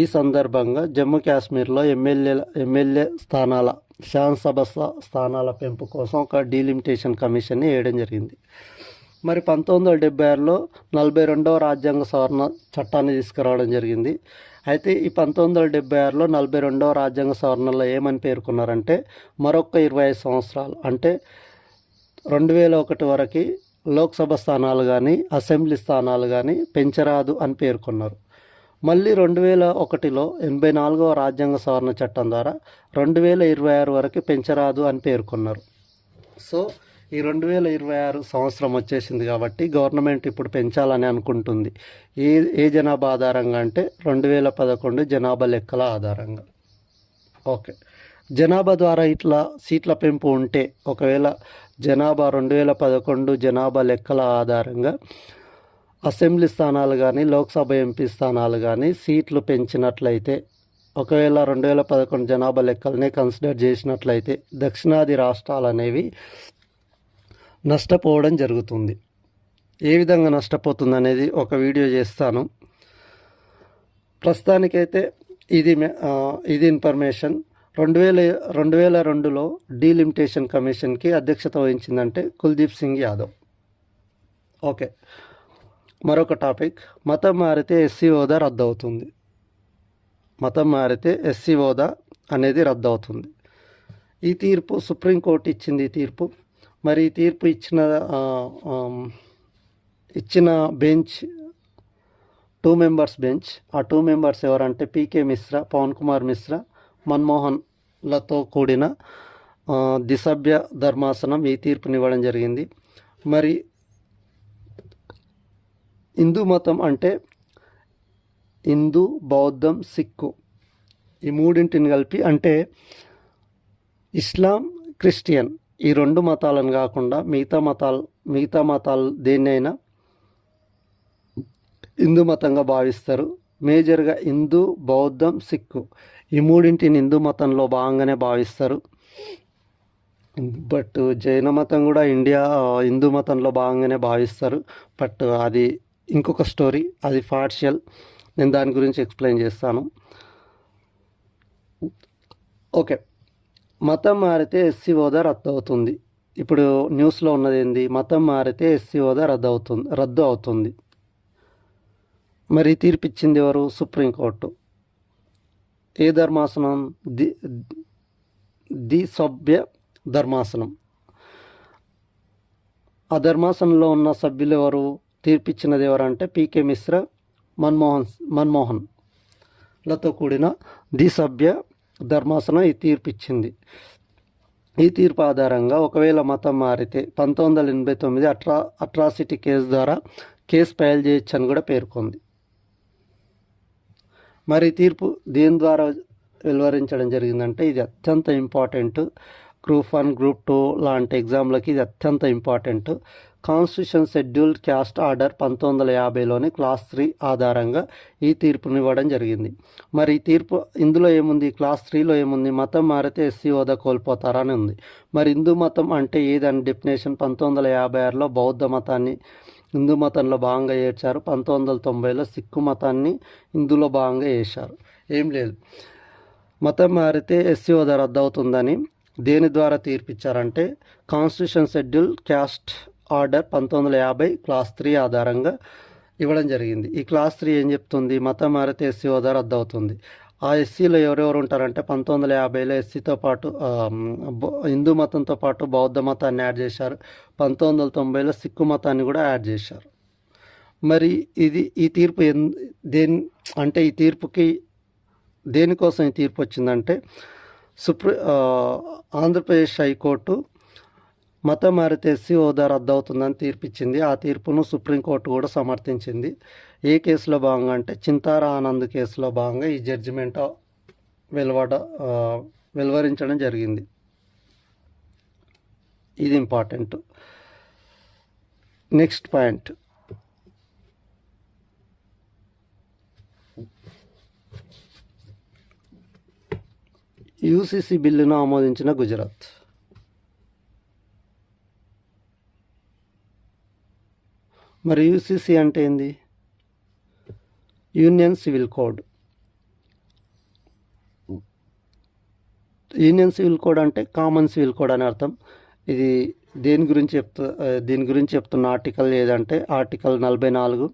ఈ సందర్భంగా జమ్మూ కాశ్మీర్లో ఎమ్మెల్యే స్థానాల, శాసనసభ స్థానాల పెంపు కోసం ఒక డీలిమిటేషన్ కమిషన్ని వేయడం జరిగింది. మరి 1976లో 42వ రాజ్యాంగ సవరణ చట్టాన్ని తీసుకురావడం జరిగింది. అయితే ఈ 1976లో 42వ రాజ్యాంగ సవరణలో ఏమని పేర్కొన్నారంటే మరొక 25 సంవత్సరాలు అంటే 2001 వరకు లోక్సభ స్థానాలు కానీ అసెంబ్లీ స్థానాలు కానీ పెంచరాదు అని పేర్కొన్నారు. మళ్ళీ 2001లో 84వ రాజ్యాంగ సవరణ చట్టం ద్వారా 2026 వరకు పెంచరాదు అని పేర్కొన్నారు. సో ఈ 2026 సంవత్సరం వచ్చేసింది కాబట్టి గవర్నమెంట్ ఇప్పుడు పెంచాలని అనుకుంటుంది. ఏ జనాభా ఆధారంగా అంటే 2011 జనాభా లెక్కల ఆధారంగా. ఓకే, జనాభా ద్వారా ఇట్లా సీట్ల పెంపు ఉంటే ఒకవేళ జనాభా 2011 జనాభా లెక్కల ఆధారంగా అసెంబ్లీ స్థానాలు కానీ లోక్సభ ఎంపీ స్థానాలు కానీ సీట్లు పెంచినట్లయితే, ఒకవేళ 2011 జనాభా లెక్కలనే కన్సిడర్ చేసినట్లయితే దక్షిణాది రాష్ట్రాలు అనేవి నష్టపోవడం జరుగుతుంది. ఏ విధంగా నష్టపోతుంది అనేది ఒక వీడియో చేస్తాను. ప్రస్తుతానికైతే ఇది ఇన్ఫర్మేషన్. 2002లో డీలిమిటేషన్ కమిషన్కి అధ్యక్షత వహించిందంటే కుల్దీప్ సింగ్ యాదవ్. ఓకే, మరొక టాపిక్, మతం మారితే ఎస్సీ హోదా రద్దవుతుంది. మతం మారితే ఎస్సీ హోదా అనేది రద్దవుతుంది. ఈ తీర్పు సుప్రీంకోర్టు ఇచ్చింది. ఈ తీర్పు మరి ఈ తీర్పు ఇచ్చిన బెంచ్ 2 మెంబర్స్ బెంచ్. ఆ 2 మెంబర్స్ ఎవరంటే పీకే మిశ్రా, పవన్ కుమార్ మిశ్రా, మన్మోహన్లతో కూడిన ద్విసభ్య ధర్మాసనం ఈ తీర్పునివ్వడం జరిగింది. మరి హిందూ మతం అంటే హిందూ, బౌద్ధం, సిక్కు ఈ మూడింటిని కలిపి, అంటే ఇస్లాం, క్రిస్టియన్ ఈ 2 మతాలను కాకుండా మిగతా మతాలు దేన్నైనా హిందూ మతంగా భావిస్తారు. మేజర్గా హిందూ, బౌద్ధం, సిక్కు ఈ మూడింటిని హిందూ మతంలో భాగంగానే భావిస్తారు. బట్ జైన మతం కూడా హిందూ మతంలో భాగంగానే భావిస్తారు. బట్ అది ఇంకొక స్టోరీ, అది పార్షియల్. నేను దాని గురించి ఎక్స్ప్లెయిన్ చేస్తాను. ఓకే, మతం మారితే ఎస్సీ హోదా రద్దు అవుతుంది. ఇప్పుడు న్యూస్లో ఉన్నది ఏంది? మతం మారితే ఎస్సీ హోదా రద్దు అవుతుంది. మరి తీర్పు ఇచ్చింది ఎవరు? సుప్రీంకోర్టు. ఏ ధర్మాసనం? ద్విసభ్య ధర్మాసనం. ఆ ధర్మాసనంలో ఉన్న సభ్యులు ఎవరు? తీర్పిచ్చినది ఎవరంటే పీకే మిశ్రా, మన్మోహన్లతో కూడిన ద్విసభ్య ధర్మాసనం ఈ తీర్పు ఇచ్చింది. ఈ తీర్పు ఆధారంగా ఒకవేళ మతం మారితే 1989 అట్రాసిటీ కేసు ద్వారా కేసు ఫైల్ చేయొచ్చని కూడా పేర్కొంది. మరి తీర్పు దేని ద్వారా వెలువరించడం జరిగిందంటే ఇది అత్యంత ఇంపార్టెంట్. గ్రూప్ 1, గ్రూప్ 2 లాంటి ఎగ్జామ్లకి ఇది అత్యంత important. Constitution scheduled caste order 1950లోని క్లాస్ 3 ఆధారంగా ఈ తీర్పునివ్వడం జరిగింది. మరి ఈ తీర్పు ఇందులో ఏముంది? క్లాస్ 3లో ఏముంది? మతం మారితే ఎస్సీ హోదా కోల్పోతారా అని ఉంది. మరి హిందూ మతం అంటే ఏదని డెఫినేషన్ 1956లో బౌద్ధ మతాన్ని హిందూ మతంలో భాగంగా చేర్చారు. 1990లో సిక్కు మతాన్ని హిందూలో భాగంగా చేశారు. ఏం లేదు, మతం మారితే ఎస్సీ హోదా రద్దు అవుతుందని దేని ద్వారా తీర్పిచ్చారంటే constitution schedule caste order 1950 clause 3 ఆధారంగా ఇవ్వడం జరిగింది. ఈ క్లాస్ 3 ఏం చెప్తుంది? మతం మారితే ఎస్సీ హోదా రద్దు అవుతుంది. ఆ ఎస్సీలో ఎవరెవరు ఉంటారంటే 1950లో ఎస్సీతో పాటు హిందూ మతంతో పాటు బౌద్ధ మతాన్ని యాడ్ చేశారు. 1990లో సిక్కు మతాన్ని కూడా యాడ్ చేశారు. మరి ఈ తీర్పు ఈ తీర్పుకి దేనికోసం ఈ తీర్పు వచ్చిందంటే ఆంధ్రప్రదేశ్ హైకోర్టు మతం మారితే ఎస్సీ హోదా రద్దు అవుతుందని తీర్పిచ్చింది. ఆ తీర్పును సుప్రీంకోర్టు కూడా సమర్థించింది. ఏ కేసులో భాగంగా అంటే చింతారా ఆనంద్ కేసులో భాగంగా ఈ జడ్జిమెంట్ వెలువరించడం జరిగింది. ఇది ఇంపార్టెంట్. నెక్స్ట్ పాయింట్, యూసీసీ బిల్లును ఆమోదించిన గుజరాత్. మరి యూసీసీ అంటే ఏంది? Union civil code. Union civil code అంటే కామన్ సివిల్ కోడ్ అని అర్థం. ఇది దీని గురించి చెప్తున్న ఆర్టికల్ ఏదంటే ఆర్టికల్ 44.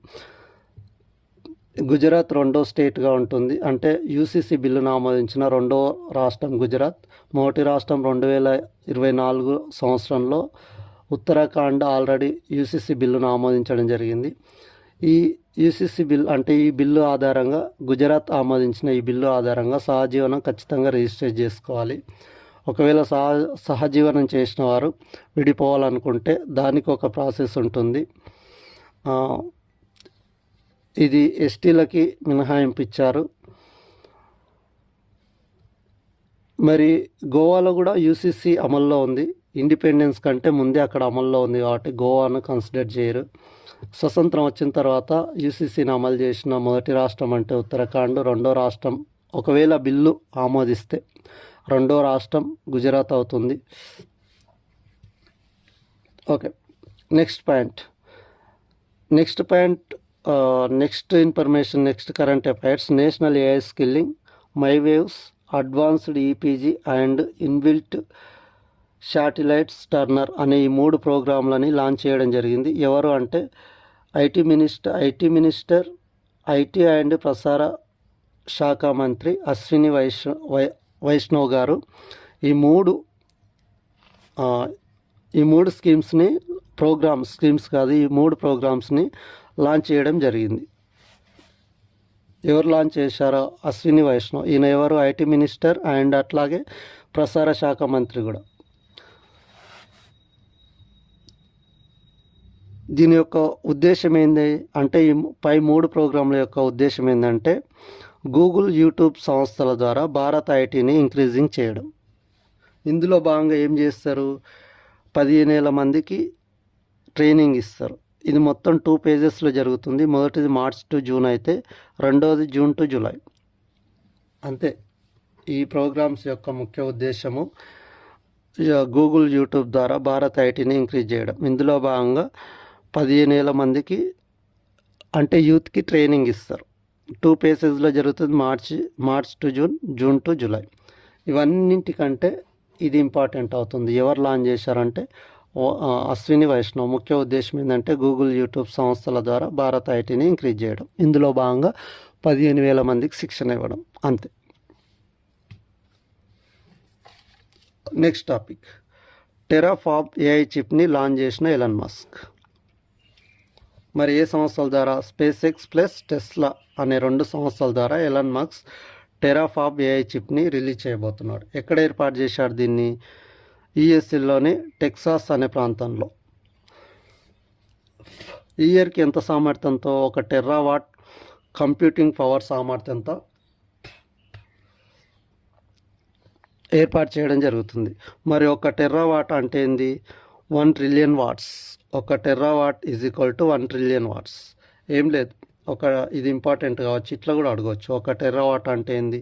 గుజరాత్ 2వ స్టేట్గా ఉంటుంది. అంటే యూసీసీ బిల్లును ఆమోదించిన 2వ రాష్ట్రం గుజరాత్. మొదటి రాష్ట్రం 2024 సంవత్సరంలో ఉత్తరాఖండ్ ఆల్రెడీ యూసీసీ బిల్లును ఆమోదించడం జరిగింది. ఈ యూసీసీ బిల్ అంటే ఈ బిల్లు ఆధారంగా గుజరాత్ ఆమోదించిన ఈ బిల్లు ఆధారంగా సహజీవనం ఖచ్చితంగా రిజిస్టర్ చేసుకోవాలి. ఒకవేళ సహజీవనం చేసిన వారు విడిపోవాలనుకుంటే దానికి ఒక ప్రాసెస్ ఉంటుంది. ఇది ఎస్టీలకి మినహాయింపు ఇచ్చారు. మరి గోవాలో కూడా యూసీసీ అమల్లో ఉంది. ఇండిపెండెన్స్ కంటే ముందే అక్కడ అమల్లో ఉంది కాబట్టి గోవాను కన్సిడర్ చేయరు. స్వతంత్రం వచ్చిన తర్వాత యూసీసీని అమలు చేసిన మొదటి రాష్ట్రం అంటే ఉత్తరాఖండ్. 2వ రాష్ట్రం ఒకవేళ బిల్లు ఆమోదిస్తే 2వ రాష్ట్రం గుజరాత్ అవుతుంది. Okay, next information, next current affairs. National AI skilling my waves advanced EPG and inbuilt satellites Turner అనే ఈ 3 ప్రోగ్రాంలని లాంచ్ చేయడం జరిగింది. ఎవరు అంటే ఐటీ మినిస్టర్ ఐటీ అండ్ ప్రసార శాఖ మంత్రి అశ్విని వైష్ణవ్ గారు ఈ మూడు స్కీమ్స్ని స్కీమ్స్ కాదు, ఈ 3 ప్రోగ్రామ్స్ని లాంచ్ చేయడం జరిగింది. ఎవరు లాంచ్ చేశారో అశ్విని వైష్ణవ్. ఈయన ఎవరు? ఐటీ మినిస్టర్ అండ్ అట్లాగే ప్రసార శాఖ మంత్రి కూడా. దీని యొక్క ఉద్దేశం ఏంది అంటే, ఈ పై 3 ప్రోగ్రాంల యొక్క ఉద్దేశం ఏంటంటే గూగుల్, యూట్యూబ్ సంస్థల ద్వారా భారత ఐటీని ఇంక్రీజింగ్ చేయడం. ఇందులో భాగంగా ఏం చేస్తారు? 15,000 మందికి ట్రైనింగ్ ఇస్తారు. ఇది మొత్తం 2 పేజెస్లో జరుగుతుంది. మొదటిది మార్చ్ టు జూన్ అయితే, రెండవది జూన్ టు జూలై. అంతే. ఈ ప్రోగ్రామ్స్ యొక్క ముఖ్య ఉద్దేశము గూగుల్, యూట్యూబ్ ద్వారా భారత్ ఐటీని ఇంక్రీజ్ చేయడం. ఇందులో భాగంగా 15,000 మందికి అంటే యూత్కి ట్రైనింగ్ ఇస్తారు. 2 పేజెస్లో జరుగుతుంది. March to June, June to July. ఇవన్నింటికంటే ఇది ఇంపార్టెంట్ అవుతుంది. ఎవరు లాంచ్ చేశారంటే అశ్విని వైష్ణవ్. ముఖ్య ఉద్దేశం ఏంటంటే గూగుల్, యూట్యూబ్ సంస్థల ద్వారా భారత్ ఐటీని ఇంక్రీజ్ చేయడం. ఇందులో భాగంగా 15,000 మందికి శిక్షణ ఇవ్వడం. అంతే. నెక్స్ట్ టాపిక్, టెరాఫాబ్ ఏఐ చిప్ని లాంచ్ చేసిన ఎలాన్ మస్క్. మరి ఏ సంస్థల ద్వారా? స్పేస్ ఎక్స్ ప్లస్ టెస్లా అనే 2 సంస్థల ద్వారా ఎలాన్ మస్క్ టెరాఫాబ్ ఏఐ చిప్ని రిలీజ్ చేయబోతున్నాడు. ఎక్కడ ఏర్పాటు చేశాడు దీన్ని? యుఎస్ఏలోని టెక్సాస్ అనే ప్రాంతంలో. ఈ ఇయర్కి ఎంత సామర్థ్యంతో? 1 టెరావాట్ కంప్యూటింగ్ పవర్ సామర్థ్యంతో ఏర్పాటు చేయడం జరుగుతుంది. మరి 1 టెరావాట్ అంటే ఏంది? 1 trillion watts. 1 terawatt is equal to 1 trillion watts. ఏం లేదు, ఇది ఇంపార్టెంట్ కావచ్చు, ఇట్లా కూడా అడగవచ్చు. 1 టెరావాట్ అంటే ఏంది?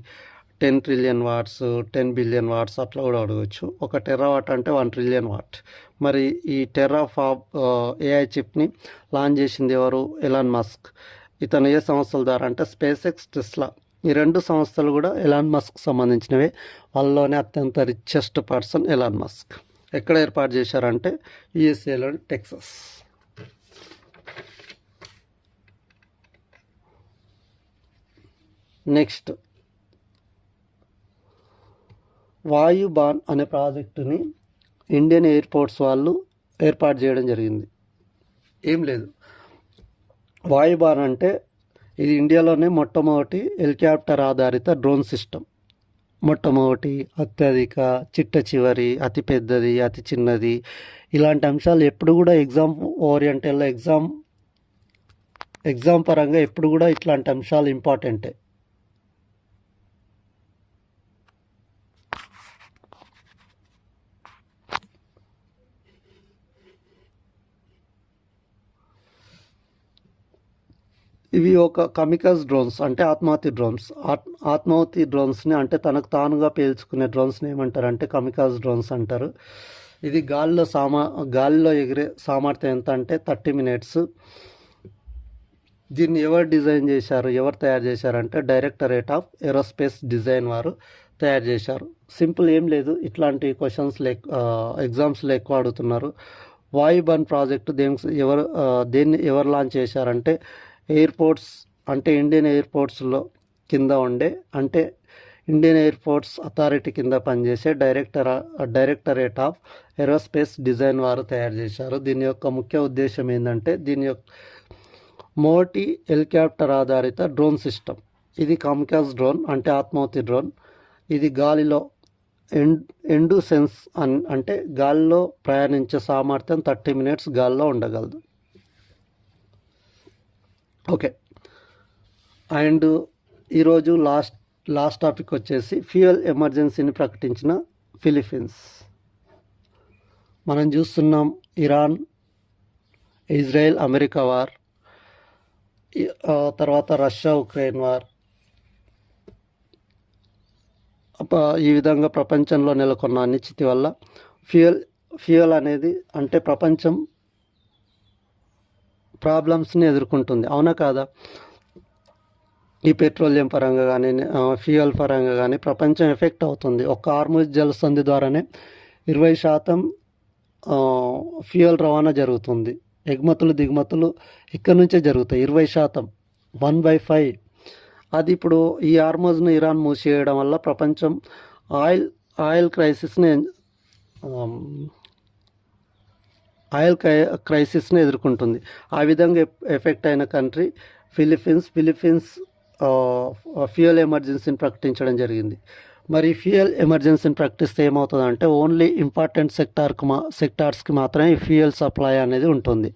10 ట్రిలియన్ వాట్స్, 10 బిలియన్ వాట్స్ అట్లా కూడా అడగవచ్చు. 1 టెరావాట్ అంటే 1 ట్రిలియన్ వాట్. మరి ఈ టెరాఫాబ్ ఏఐ చిప్ని లాంచ్ చేసింది ఎవరు? Elon Musk. ఇతను ఏ సంస్థల ద్వారా అంటే స్పేస్ ఎక్స్, టెస్లా. ఈ 2 సంస్థలు కూడా ఎలాన్ మస్క్ సంబంధించినవే. వాళ్ళలోనే అత్యంత రిచెస్ట్ పర్సన్ ఎలాన్ మస్క్. ఎక్కడ ఏర్పాటు చేశారంటే యుఎస్ఏలోని టెక్సాస్. నెక్స్ట్, వాయుబాన్ అనే ప్రాజెక్టుని ఇండియన్ ఎయిర్పోర్ట్స్ వాళ్ళు ఏర్పాటు చేయడం జరిగింది. ఏం లేదు, వాయుబాన్ అంటే ఇది ఇండియాలోనే మొట్టమొదటి హెలికాప్టర్ ఆధారిత డ్రోన్ సిస్టమ్. మొట్టమొదటి, అత్యధిక, చిట్ట చివరి, అతి పెద్దది, అతి చిన్నది, ఇలాంటి అంశాలు ఎప్పుడు కూడా ఎగ్జామ్ ఓరియంటల్లో ఎగ్జామ్ పరంగా ఎప్పుడు కూడా ఇట్లాంటి అంశాలు ఇంపార్టెంటే. ఇవి ఒక కమికస్ డ్రోన్స్ అంటే ఆత్మాహుతి డ్రోన్స్. ఆత్మాహుతి డ్రోన్స్ని అంటే తనకు తానుగా పేల్చుకునే డ్రోన్స్ని ఏమంటారంటే కమికస్ డ్రోన్స్ అంటారు. ఇది గాలిలో ఎగిరే సామర్థ్యం ఎంత అంటే 30 మినిట్స్. దీన్ని ఎవరు డిజైన్ చేశారు, ఎవరు తయారు చేశారంటే డైరెక్టరేట్ ఆఫ్ ఏరోస్పేస్ డిజైన్ వారు తయారు చేశారు. సింపుల్, ఏం లేదు. ఇట్లాంటి క్వశ్చన్స్ ఎగ్జామ్స్లో ఎక్కువ అడుగుతున్నారు. వాయుబాన్ ప్రాజెక్టు దేన్ని ఎవరు లాంచ్ చేశారంటే ఎయిర్పోర్ట్స్ అంటే ఇండియన్ ఎయిర్పోర్ట్స్లో కింద ఉండే అంటే ఇండియన్ ఎయిర్పోర్ట్స్ అథారిటీ కింద పనిచేసే డైరెక్టరేట్ ఆఫ్ ఏరోస్పేస్ డిజైన్ వారు తయారు చేశారు. దీని యొక్క ముఖ్య ఉద్దేశం ఏంటంటే దీని యొక్క మోటి హెలికాప్టర్ ఆధారిత డ్రోన్ సిస్టమ్. ఇది కామ్కాస్ డ్రోన్ అంటే ఆత్మాహుతి డ్రోన్. ఇది గాలిలో ఎండూసెన్స్ అంటే గాలిలో ప్రయాణించే సామర్థ్యం 30 మినిట్స్ గాలిలో ఉండగలదు. ఓకే. అండ్ ఈరోజు లాస్ట్ టాపిక్ వచ్చేసి ఫ్యూయల్ ఎమర్జెన్సీని ప్రకటించిన ఫిలిప్పీన్స్. మనం చూస్తున్నాం ఇరాన్, ఇజ్రాయెల్, అమెరికా వార్, తర్వాత రష్యా, ఉక్రెయిన్ వార్. ఈ విధంగా ప్రపంచంలో నెలకొన్న అనిశ్చితి వల్ల ఫ్యూయల్ అనేది అంటే ప్రపంచం ప్రాబ్లమ్స్ని ఎదుర్కొంటుంది. అవునా కాదా? ఈ పెట్రోలియం పరంగా కానీ ఫ్యూయల్ పరంగా కానీ ప్రపంచం ఎఫెక్ట్ అవుతుంది. ఒక్క హార్ముజ్ జలసంధి ద్వారానే 20% ఫ్యూయల్ రవాణా జరుగుతుంది. ఎగుమతులు దిగుమతులు ఇక్కడ నుంచే జరుగుతాయి. 20%, 1/5. అది ఇప్పుడు ఈ హార్ముజ్ను ఇరాన్ మూసేయడం వల్ల ప్రపంచం ఆయిల్ క్రైసిస్ని ఆయిల్ క్రైసిస్ని ఎదుర్కొంటుంది. ఆ విధంగా ఎఫెక్ట్ అయిన కంట్రీ ఫిలిప్పీన్స్ ఫ్యూయల్ ఎమర్జెన్సీని ప్రకటించడం జరిగింది. మరి ఫ్యూయల్ ఎమర్జెన్సీని ప్రకటిస్తే ఏమవుతుందంటే ఓన్లీ ఇంపార్టెంట్ సెక్టార్స్కి మాత్రమే ఈ ఫ్యూయల్ సప్లై అనేది ఉంటుంది.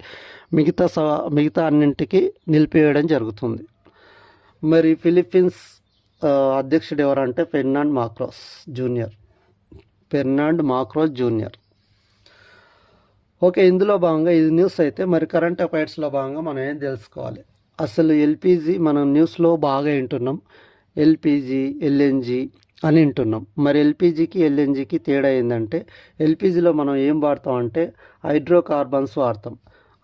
మిగతా అన్నింటికి నిలిపివేయడం జరుగుతుంది. మరి ఫిలిప్పీన్స్ అధ్యక్షుడు ఎవరంటే ఫెర్నాండ్ మార్కోస్ జూనియర్. ఓకే, ఇందులో భాగంగా ఇది న్యూస్ అయితే మరి కరెంట్ అఫైర్స్లో భాగంగా మనం ఏం తెలుసుకోవాలి. అసలు ఎల్పిజి మనం న్యూస్లో బాగా వింటున్నాం, ఎల్పిజి ఎల్ఎన్జి అని వింటున్నాం. మరి ఎల్పిజికి ఎల్ఎన్జికి తేడా ఏంటంటే ఎల్పిజిలో మనం ఏం వాడతాం అంటే హైడ్రోకార్బన్స్ వాడతాం.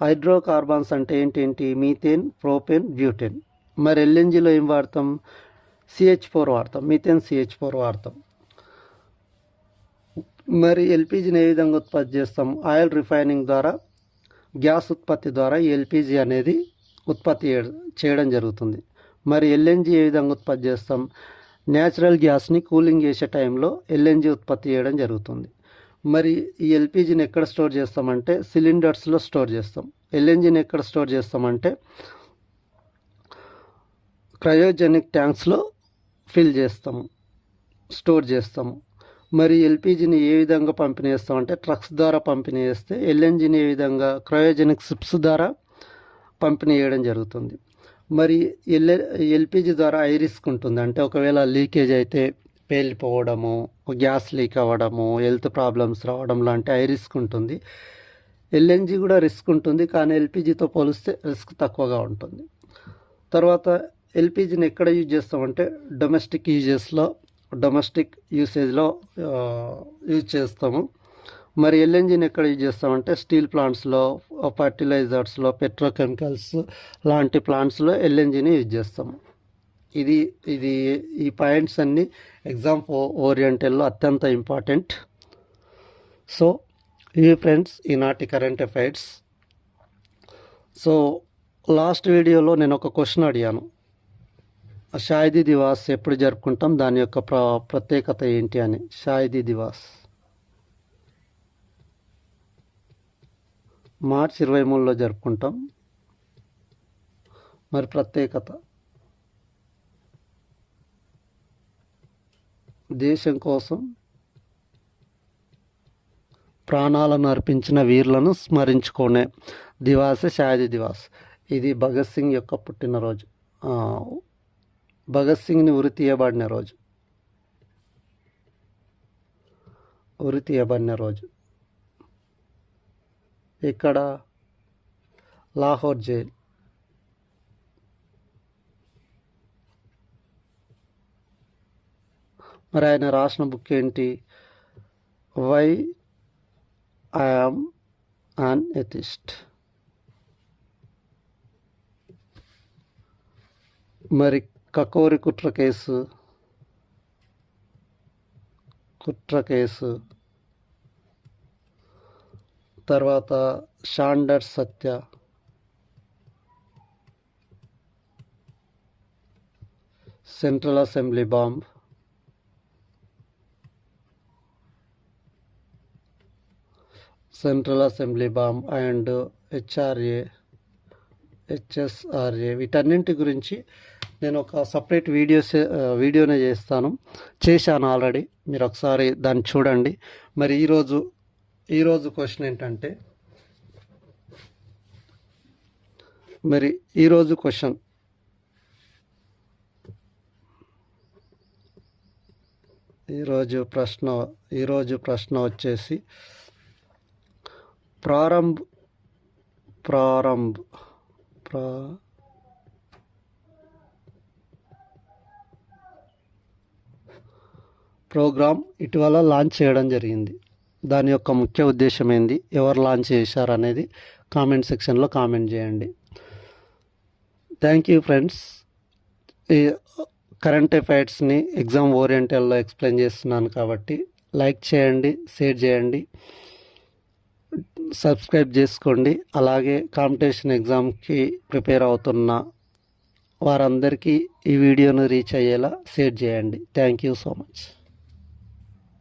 హైడ్రోకార్బన్స్ అంటే ఏంటి మీథేన్, ప్రోపేన్, బ్యూటేన్. మరి ఎల్ఎన్జిలో ఏం వాడతాం CH4 వాడతాం, మీథేన్ CH4 వాడతాం. మరి ఎల్పిజిని ఏ విధంగా ఉత్పత్తి చేస్తాం? ఆయిల్ రిఫైనింగ్ ద్వారా, గ్యాస్ ఉత్పత్తి ద్వారా ఈ ఎల్పిజి అనేది ఉత్పత్తి చేయడం జరుగుతుంది. మరి ఎల్ఎన్జి ఏ విధంగా ఉత్పత్తి చేస్తాం? న్యాచురల్ గ్యాస్ని కూలింగ్ చేసే టైంలో ఎల్ఎన్జి ఉత్పత్తి చేయడం జరుగుతుంది. మరి ఈ ఎల్పిజిని ఎక్కడ స్టోర్ చేస్తామంటే సిలిండర్స్లో స్టోర్ చేస్తాం. ఎల్ఎన్జిని ఎక్కడ స్టోర్ చేస్తామంటే క్రయోజెనిక్ ట్యాంక్స్లో స్టోర్ చేస్తాము. మరి ఎల్పిజిని ఏ విధంగా పంపిణీ చేస్తామంటే ట్రక్స్ ద్వారా పంపిణీ చేస్తే, ఎల్ఎన్జిని ఏ విధంగా క్రయోజెనిక్ షిప్స్ ద్వారా పంపిణీ చేయడం జరుగుతుంది. మరి ఎల్పిజి ద్వారా హై రిస్క్ ఉంటుంది. అంటే ఒకవేళ లీకేజ్ అయితే పేలిపోవడము, గ్యాస్ లీక్ అవ్వడము, హెల్త్ ప్రాబ్లమ్స్ రావడం లాంటి హై రిస్క్ ఉంటుంది. ఎల్ఎన్జి కూడా రిస్క్ ఉంటుంది, కానీ ఎల్పిజితో పోలిస్తే రిస్క్ తక్కువగా ఉంటుంది. తర్వాత ఎల్పిజిని ఎక్కడ యూజ్ చేస్తామంటే డొమెస్టిక్ యూసేజ్లో యూజ్ చేస్తాము. మరి ఎల్ఎన్జిని ఎక్కడ యూజ్ చేస్తామంటే స్టీల్ ప్లాంట్స్లో, ఫర్టిలైజర్స్లో, పెట్రోకెమికల్స్ లాంటి ప్లాంట్స్లో ఎల్ఎన్జిని యూజ్ చేస్తాము. ఈ పాయింట్స్ అన్నీ ఎగ్జామ్ ఓరియంటెడ్లో అత్యంత ఇంపార్టెంట్. సో ఇవి ఫ్రెండ్స్ ఈనాటి కరెంట్ అఫైర్స్. సో లాస్ట్ వీడియోలో నేను ఒక క్వశ్చన్ అడిగాను, షాహిదీ దివాస్ ఎప్పుడు జరుపుకుంటాం, దాని యొక్క ప్రత్యేకత ఏంటి అని. షాహిదీ దివాస్ మార్చ్ 23లో జరుపుకుంటాం. మరి ప్రత్యేకత, దేశం కోసం ప్రాణాలను అర్పించిన వీరులను స్మరించుకునే దివాసే షాహిదీ దివాస్. ఇది భగత్ సింగ్ యొక్క పుట్టినరోజు, భగత్ సింగ్ని ఉరి తీయబడిన రోజు. ఇక్కడ లాహోర్ జైల్. మరి ఆయన రాసిన బుక్ ఏంటి? Why I am an atheist. మరి కకోరి కుట్ర కేసు, తర్వాత షాండర్స్ హత్య, central assembly bomb, and HSRA వీటన్నింటి గురించి నేను ఒక సపరేట్ వీడియోనే చేశాను ఆల్రెడీ. మీరు ఒకసారి దాన్ని చూడండి. మరి ఈరోజు క్వశ్చన్ ఏంటంటే, ఈరోజు ప్రశ్న వచ్చేసి ప్రోగ్రామ్ ఇటీవల లాంచ్ చేయడం జరిగింది. దాని యొక్క ముఖ్య ఉద్దేశం ఏంది, ఎవరు లాంచ్ చేశారు అనేది కామెంట్ సెక్షన్లో కామెంట్ చేయండి. Thank you friends. ఈ కరెంట్ అఫైర్స్ని ఎగ్జామ్ ఓరియంటెడ్లో ఎక్స్ప్లెయిన్ చేస్తున్నాను కాబట్టి లైక్ చేయండి, షేర్ చేయండి, సబ్స్క్రైబ్ చేసుకోండి. అలాగే కాంపిటీషన్ ఎగ్జామ్కి ప్రిపేర్ అవుతున్న వారందరికీ ఈ వీడియోను రీచ్ అయ్యేలా షేర్ చేయండి. Thank you so much.